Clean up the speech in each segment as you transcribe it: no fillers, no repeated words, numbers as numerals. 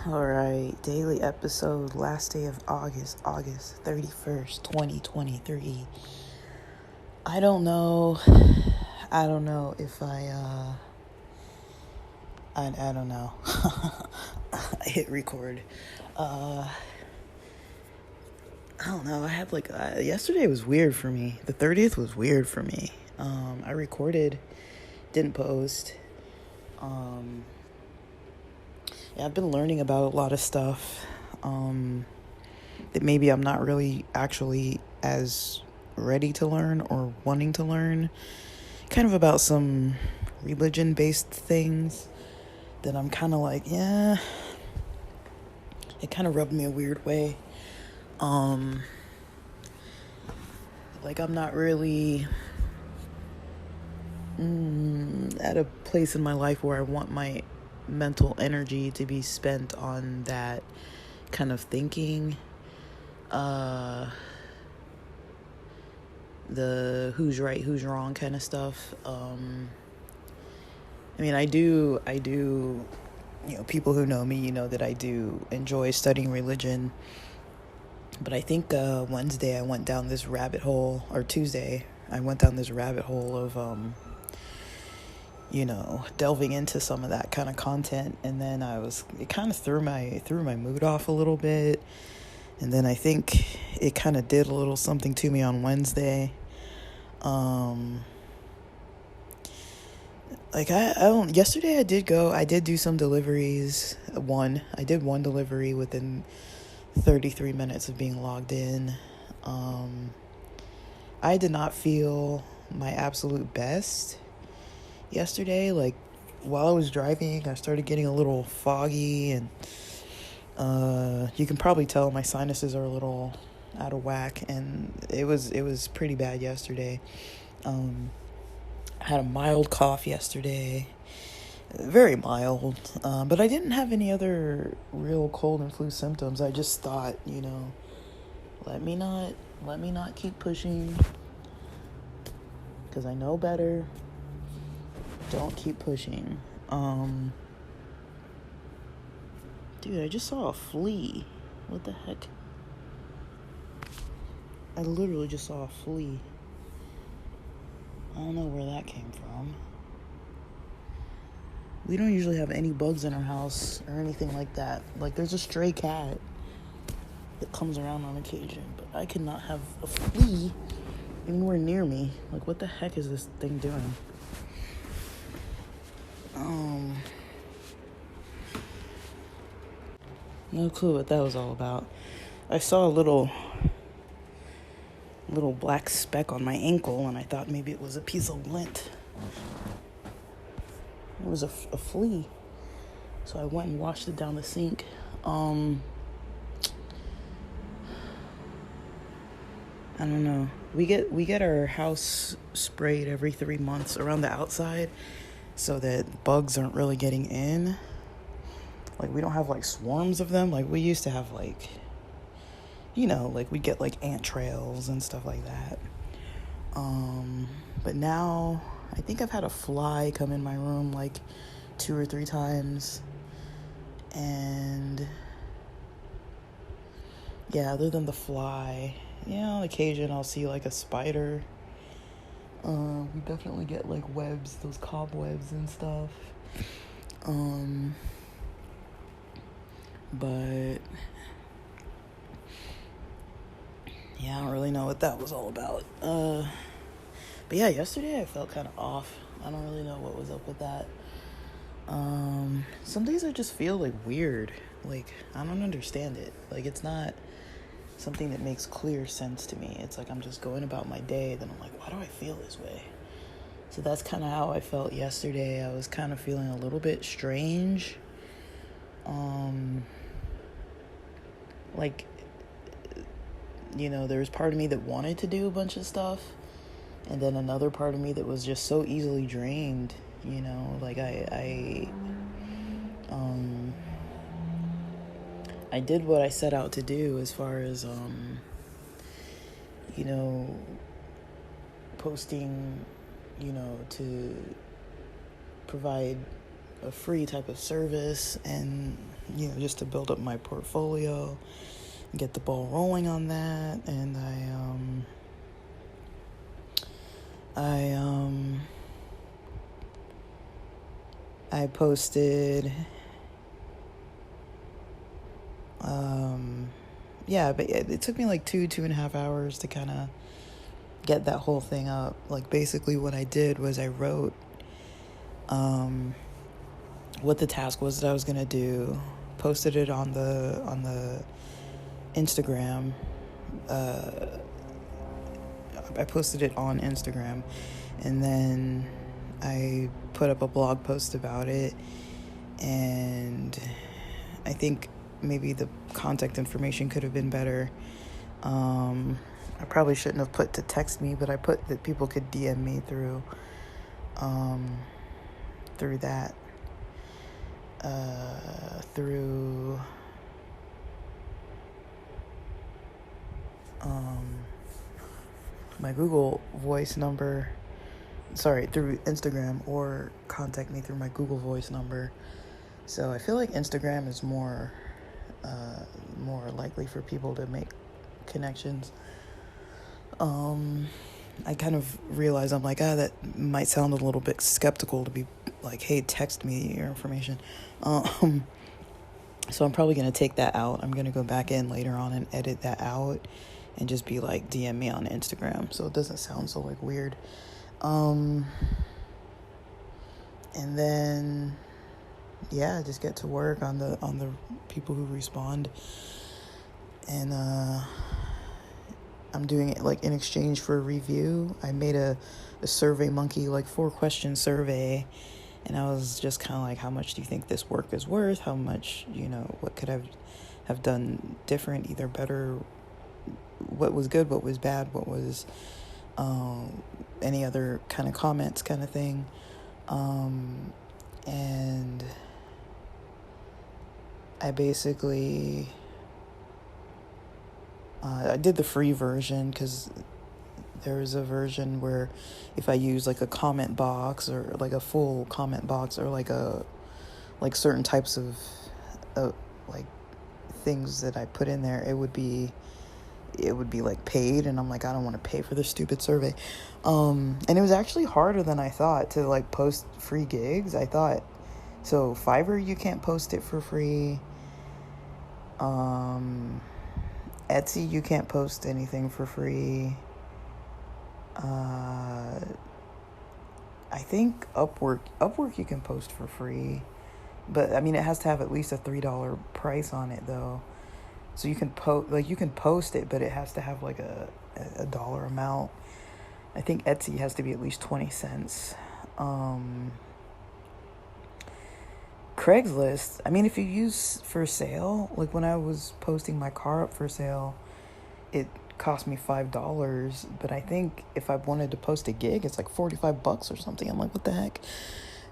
Alright, daily episode, last day of August 31st, 2023. I don't know if I don't know. I hit record. I don't know, I had yesterday was weird for me. The 30th was weird for me. I recorded, didn't post. I've been learning about a lot of stuff that maybe I'm not really actually as ready to learn or wanting to learn. Kind of about some religion-based things that I'm kind of like, yeah, it kind of rubbed me a weird way. Like I'm not really at a place in my life where I want my mental energy to be spent on that kind of thinking. The who's right, who's wrong kind of stuff. I mean, I do, people who know me, that I do enjoy studying religion. But I think Wednesday I went down this rabbit hole, or Tuesday I went down this rabbit hole of delving into some of that kind of content, and then it kind of threw my mood off a little bit, and then I think it kind of did a little something to me on Wednesday. Yesterday I did do some deliveries. I did one delivery within 33 minutes of being logged in. I did not feel my absolute best yesterday. Like, while I was driving, I started getting a little foggy, and you can probably tell my sinuses are a little out of whack, and it was pretty bad yesterday. I had a mild cough yesterday, very mild, but I didn't have any other real cold and flu symptoms. I just thought, let me not keep pushing, because I know better. Don't keep pushing. Dude, I just saw a flea. What the heck? I literally just saw a flea. I don't know where that came from. We don't usually have any bugs in our house or anything like that. Like, there's a stray cat that comes around on occasion, but I cannot have a flea anywhere near me. Like, what the heck is this thing doing? No clue what that was all about. I saw a little black speck on my ankle, and I thought maybe it was a piece of lint. It was a flea. So I went and washed it down the sink. I don't know. We get our house sprayed every 3 months around the outside, so that bugs aren't really getting in. Like, we don't have like swarms of them. Like, we used to have we get like ant trails and stuff like that. But now I think I've had a fly come in my room like 2 or 3 times. And yeah, other than the fly, on occasion I'll see like a spider. We definitely get like webs, those cobwebs and stuff. But yeah, I don't really know what that was all about. But yeah, yesterday I felt kind of off. I don't really know what was up with that. Some days I just feel like weird. Like, I don't understand it. Like, it's not something that makes clear sense to me. It's like I'm just going about my day, then I'm like, why do I feel this way? So that's kind of how I felt yesterday. I was kind of feeling a little bit strange. There was part of me that wanted to do a bunch of stuff, and then another part of me that was just so easily drained. I did what I set out to do as far as posting, to provide a free type of service, and just to build up my portfolio, get the ball rolling on that. And I posted, but it took me like 2.5 hours to kind of get that whole thing up. Like, basically what I did was I wrote what the task was that I was gonna do, posted it on the Instagram. I posted it on Instagram, and then I put up a blog post about it, and I think maybe the contact information could have been better. I probably shouldn't have put to text me, but I put that people could DM me through that, through my Google Voice number. Sorry, through Instagram, or contact me through my Google Voice number. So I feel like Instagram is more likely for people to make connections. I kind of realize, I'm like, that might sound a little bit skeptical to be like, hey, text me your information. So I'm probably going to take that out. I'm going to go back in later on and edit that out and just be like, DM me on Instagram, so it doesn't sound so like weird. And then, just get to work on the people who respond. And I'm doing it like in exchange for a review. I made a Survey Monkey, like 4-question survey, and I was just kind of like, how much do you think this work is worth? How much, what could I have done different, either better, what was good, what was bad, what was any other kind of comments, kind of thing. And I basically I did the free version, because there's a version where if I use like a comment box, or like a full comment box, or like certain types of like things that I put in there, it would be like paid, and I'm like, I don't want to pay for this stupid survey. And it was actually harder than I thought to like post free gigs. I thought, so Fiverr, you can't post it for free. Etsy, you can't post anything for free. I think Upwork you can post for free, but I mean, it has to have at least a $3 price on it though. So you can post it, but it has to have like a dollar amount. I think Etsy has to be at least 20 cents. Craigslist, I mean, if you use for sale, like when I was posting my car up for sale, it cost me $5, but I think if I wanted to post a gig, it's like $45 or something. I'm like, what the heck?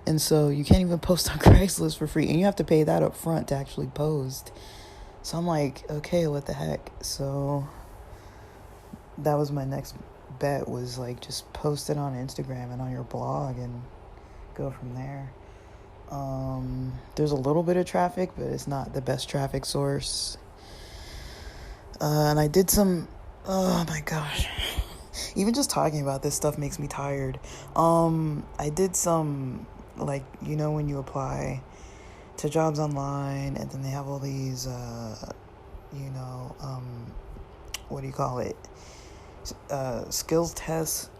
And so you can't even post on Craigslist for free, and you have to pay that up front to actually post. So I'm like, okay, what the heck? So that was my next bet, was like, just post it on Instagram and on your blog and go from there. There's a little bit of traffic, but it's not the best traffic source. And I did some, oh my gosh, even just talking about this stuff makes me tired. I did some, like, when you apply to jobs online, and then they have all these, what do you call it? Skills tests.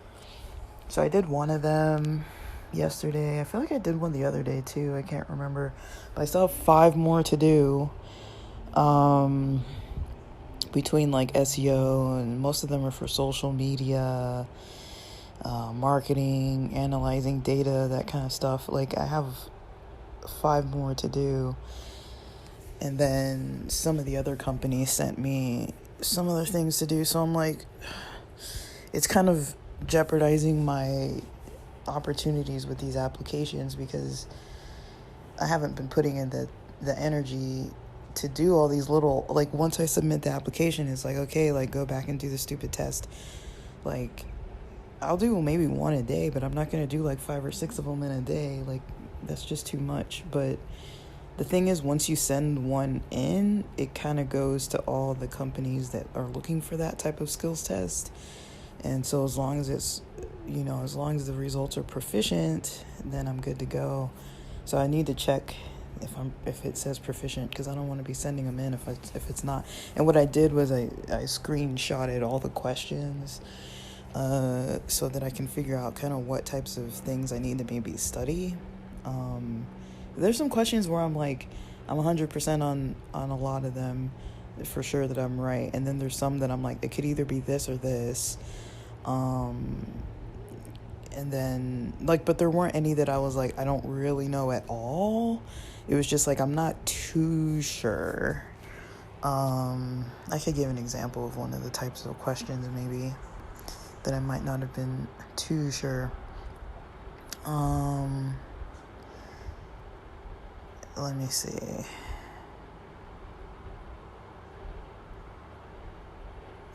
So I did one of them yesterday. I feel like I did one the other day too. I can't remember, but I still have 5 more to do. Between like SEO, and most of them are for social media, marketing, analyzing data, that kind of stuff. Like, I have 5 more to do. And then some of the other companies sent me some other things to do. So I'm like, it's kind of jeopardizing my opportunities with these applications, because I haven't been putting in the energy to do all these little, like, once I submit the application, it's like, okay, like, go back and do the stupid test. Like, I'll do maybe one a day, but I'm not going to do like 5 or 6 of them in a day. Like, that's just too much. But the thing is, once you send one in, it kind of goes to all the companies that are looking for that type of skills test. And so as long as it's, as long as the results are proficient, then I'm good to go. So I need to check if it says proficient, because I don't want to be sending them in if it's not. And what I did was I screenshotted all the questions, so that I can figure out kind of what types of things I need to maybe study. There's some questions where I'm like, I'm 100% on a lot of them for sure that I'm right. And then there's some that I'm like, it could either be this or this. And then, like, but there weren't any that I was like, I don't really know at all. It was just like, I'm not too sure. I could give an example of one of the types of questions maybe that I might not have been too sure. Let me see.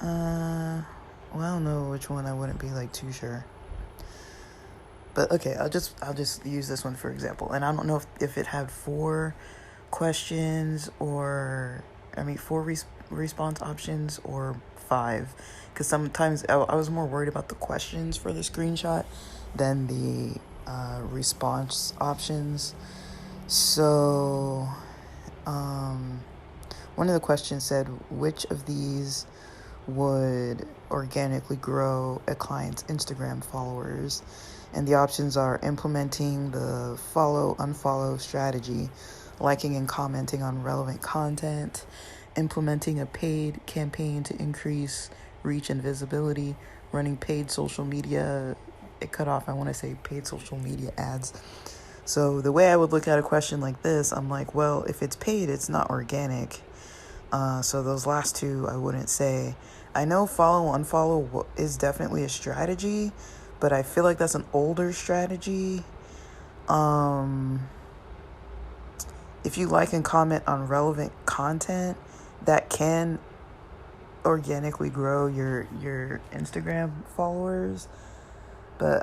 Well, I don't know which one I wouldn't be like too sure. But okay, I'll just use this one for example. And I don't know if it had 4 questions or, 4 response options or 5. Because sometimes I was more worried about the questions for the screenshot than the response options. So, one of the questions said, which of these would organically grow a client's Instagram followers? And the options are implementing the follow-unfollow strategy, liking and commenting on relevant content, implementing a paid campaign to increase reach and visibility, running paid social media, it cut off, I want to say paid social media ads. So the way I would look at a question like this, I'm like, well, if it's paid, it's not organic. So those last 2, I wouldn't say. I know follow-unfollow is definitely a strategy, but I feel like that's an older strategy. If you like and comment on relevant content, that can organically grow your Instagram followers. But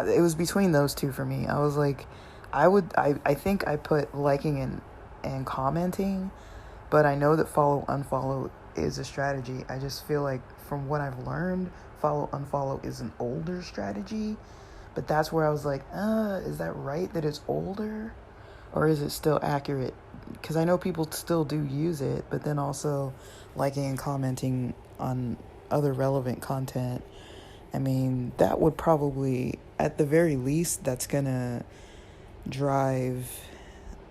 it was between those 2 for me. I was like, I think I put liking and commenting, but I know that follow-unfollow is a strategy. I just feel like from what I've learned, follow-unfollow is an older strategy. But that's where I was like, is that right that it's older? Or is it still accurate? Because I know people still do use it, but then also liking and commenting on other relevant content. That would probably, at the very least, that's going to drive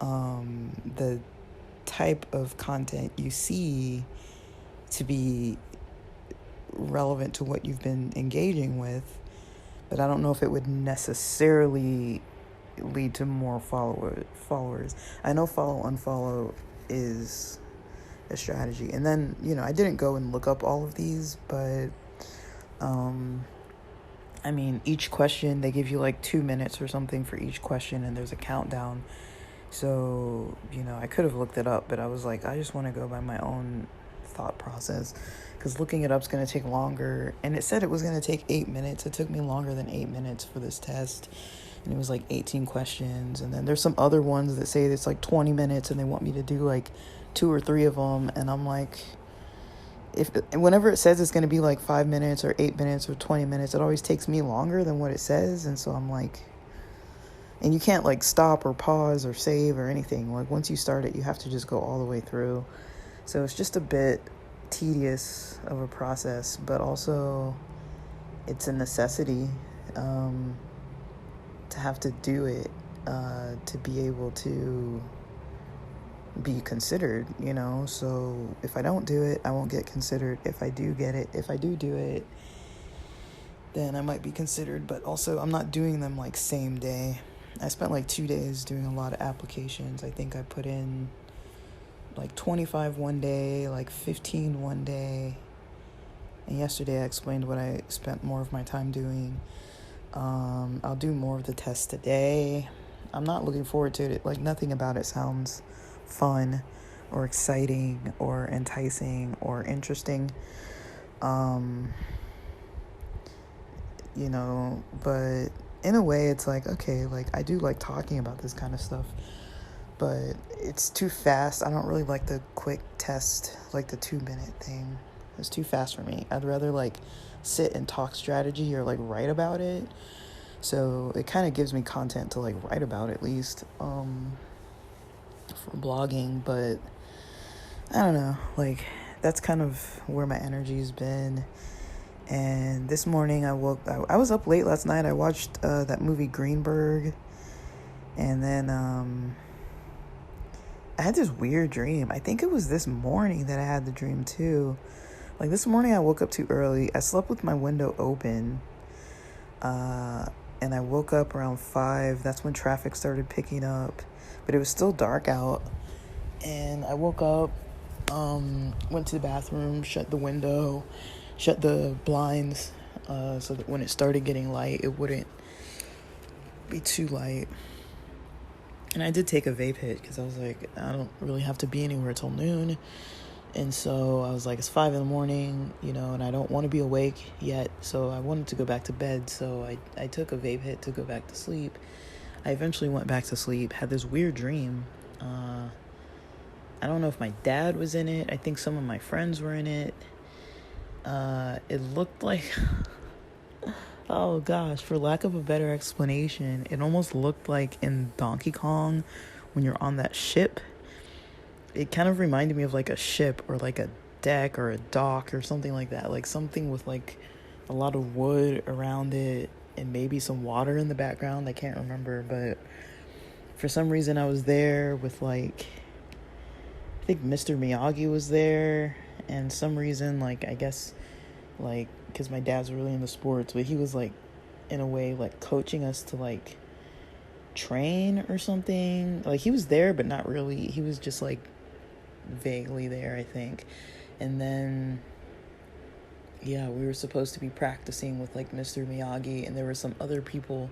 the type of content you see to be relevant to what you've been engaging with. But I don't know if it would necessarily lead to more followers. I know follow-unfollow is a strategy. And then, I didn't go and look up all of these, but each question, they give you like 2 minutes or something for each question, and there's a countdown. So, I could have looked it up, but I was like, I just want to go by my own thought process, because looking it up is going to take longer. And it said it was going to take 8 minutes. It took me longer than 8 minutes for this test, and it was like 18 questions. And then there's some other ones that say it's like 20 minutes, and they want me to do like 2 or 3 of them, and I'm like, whenever it says it's going to be like 5 minutes or 8 minutes or 20 minutes, it always takes me longer than what it says. And so I'm like, and you can't like stop or pause or save or anything. Like once you start it, you have to just go all the way through. So it's just a bit tedious of a process, but also it's a necessity to have to do it, to be able to be considered, so if I don't do it, I won't get considered. If I do do it, then I might be considered. But also, I'm not doing them like same day. I spent like 2 days doing a lot of applications. I think I put in like 25 one day, like 15 one day, and yesterday I explained what I spent more of my time doing. I'll do more of the tests today. I'm not looking forward to it. Like, nothing about it sounds fun, or exciting or enticing or interesting. Um, but in a way it's like, okay, like I do like talking about this kind of stuff, but it's too fast. I don't really like the quick test, like the 2 minute thing. It's too fast for me. I'd rather like sit and talk strategy or like write about it. So it kind of gives me content to like write about at least for blogging. But I don't know, like that's kind of where my energy's been. And this morning I was up late last night. I watched that movie Greenberg, and then I had this weird dream. I think it was this morning that I had the dream too. Like this morning I woke up too early. I slept with my window open, and I woke up around 5. That's when traffic started picking up, but it was still dark out. And I woke up, went to the bathroom, shut the window, shut the blinds, so that when it started getting light, it wouldn't be too light. And I did take a vape hit because I was like, I don't really have to be anywhere till noon. And so I was like, it's 5 a.m, and I don't want to be awake yet. So I wanted to go back to bed. So I took a vape hit to go back to sleep. I eventually went back to sleep, had this weird dream. I don't know if my dad was in it. I think some of my friends were in it. It looked like, oh gosh, for lack of a better explanation, it almost looked like in Donkey Kong when you're on that ship. It kind of reminded me of like a ship or like a deck or a dock or something like that. Like something with like a lot of wood around it and maybe some water in the background. I can't remember, but for some reason I was there with like, I think Mr. Miyagi was there, and some reason, like, I guess, like, because my dad's really into sports, but he was, like, in a way, like, coaching us to, like, train or something. Like, he was there, but not really. He was just, like, vaguely there, I think. And then, yeah, we were supposed to be practicing with, like, Mr. Miyagi, and there were some other people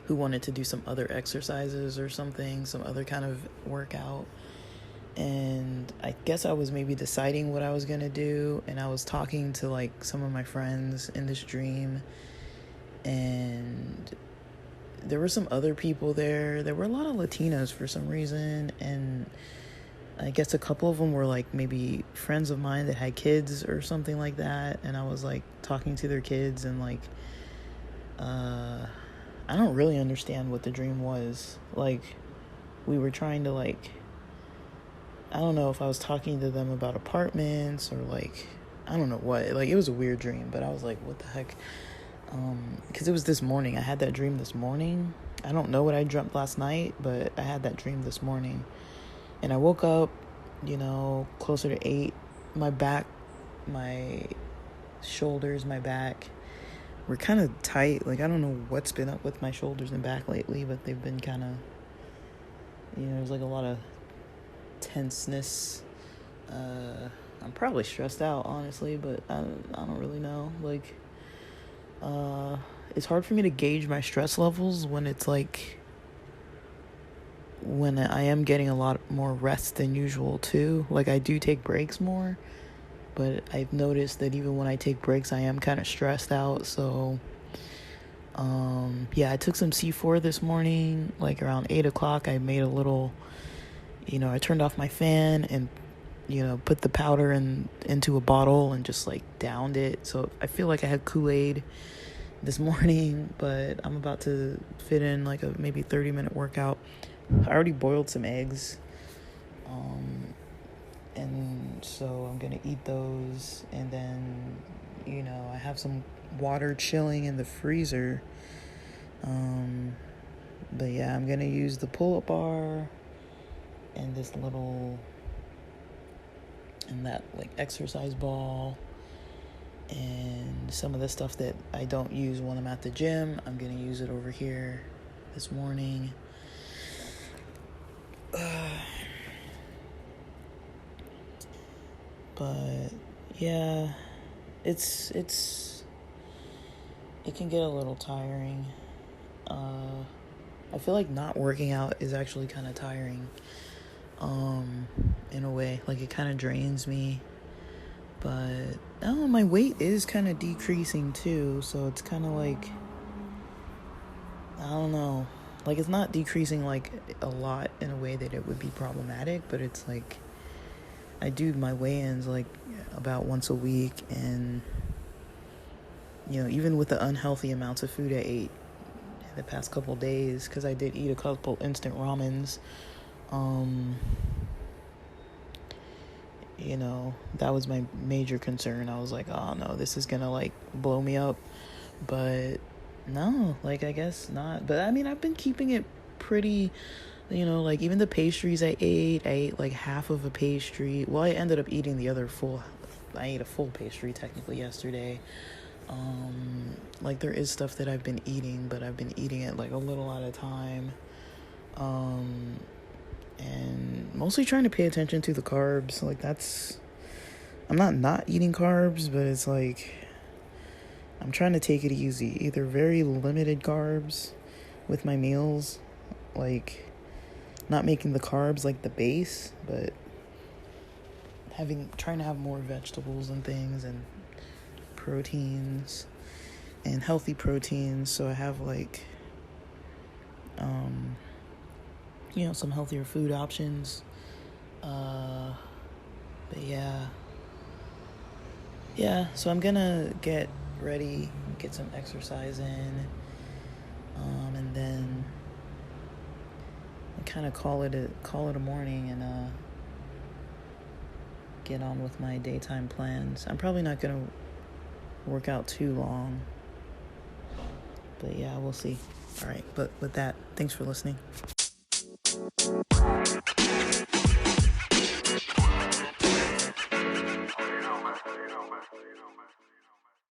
who wanted to do some other exercises or something, some other kind of workout. And I guess I was maybe deciding what I was going to do, and I was talking to like some of my friends in this dream, and there were some other people there. There were a lot of Latinas for some reason, and I guess a couple of them were like maybe friends of mine that had kids or something like that, and I was like talking to their kids, and like I don't really understand what the dream was. Like we were trying to like, I don't know if I was talking to them about apartments or like, I don't know what. Like, it was a weird dream, but I was like, what the heck? Because it was this morning. I had that dream this morning. I don't know what I dreamt last night, but I had that dream this morning. And I woke up, closer to 8. My back, my shoulders, my back were kind of tight. Like, I don't know what's been up with my shoulders and back lately, but they've been kind of, there's like a lot of tenseness. I'm probably stressed out, honestly, but I don't really know. Like, it's hard for me to gauge my stress levels when it's like, when I am getting a lot more rest than usual too. Like, I do take breaks more, but I've noticed that even when I take breaks, I am kind of stressed out. So yeah, I took some C4 this morning, like around 8 o'clock. I made a little, I turned off my fan and, put the powder into a bottle and just like downed it. So I feel like I had Kool-Aid this morning, but I'm about to fit in like a maybe 30-minute workout. I already boiled some eggs. And so I'm going to eat those. And then, I have some water chilling in the freezer. But yeah, I'm going to use the pull-up bar and this little, and that like exercise ball, and some of the stuff that I don't use when I'm at the gym, I'm going to use it over here this morning. But yeah, it can get a little tiring. I feel like not working out is actually kind of tiring. in a way. Like, it kind of drains me. But, oh, my weight is kind of decreasing too. So it's kind of like, I don't know. Like, it's not decreasing, like, a lot in a way that it would be problematic. But it's like, I do my weigh-ins, like, about once a week. And, you know, even with the unhealthy amounts of food I ate the past couple days, because I did eat a couple instant ramens, you know, that was my major concern. I was like, oh no, this is gonna like blow me up. But no, like, I guess not. But I mean, I've been keeping it pretty, you know, like, even the pastries I ate like half of a pastry. Well, I ended up eating the other full. I ate a full pastry technically yesterday. Like, there is stuff that I've been eating, but I've been eating it like a little at a time. And mostly trying to pay attention to the carbs. Like, I'm not eating carbs, but it's like, I'm trying to take it easy. Either very limited carbs with my meals, like, not making the carbs like the base, but trying to have more vegetables and things, and proteins, and healthy proteins. So I have, like, you know, some healthier food options. But yeah, so I'm gonna get ready, get some exercise in, and then kind of call it a morning, and get on with my daytime plans. I'm probably not gonna work out too long, but yeah, we'll see. All right, but with that, thanks for listening.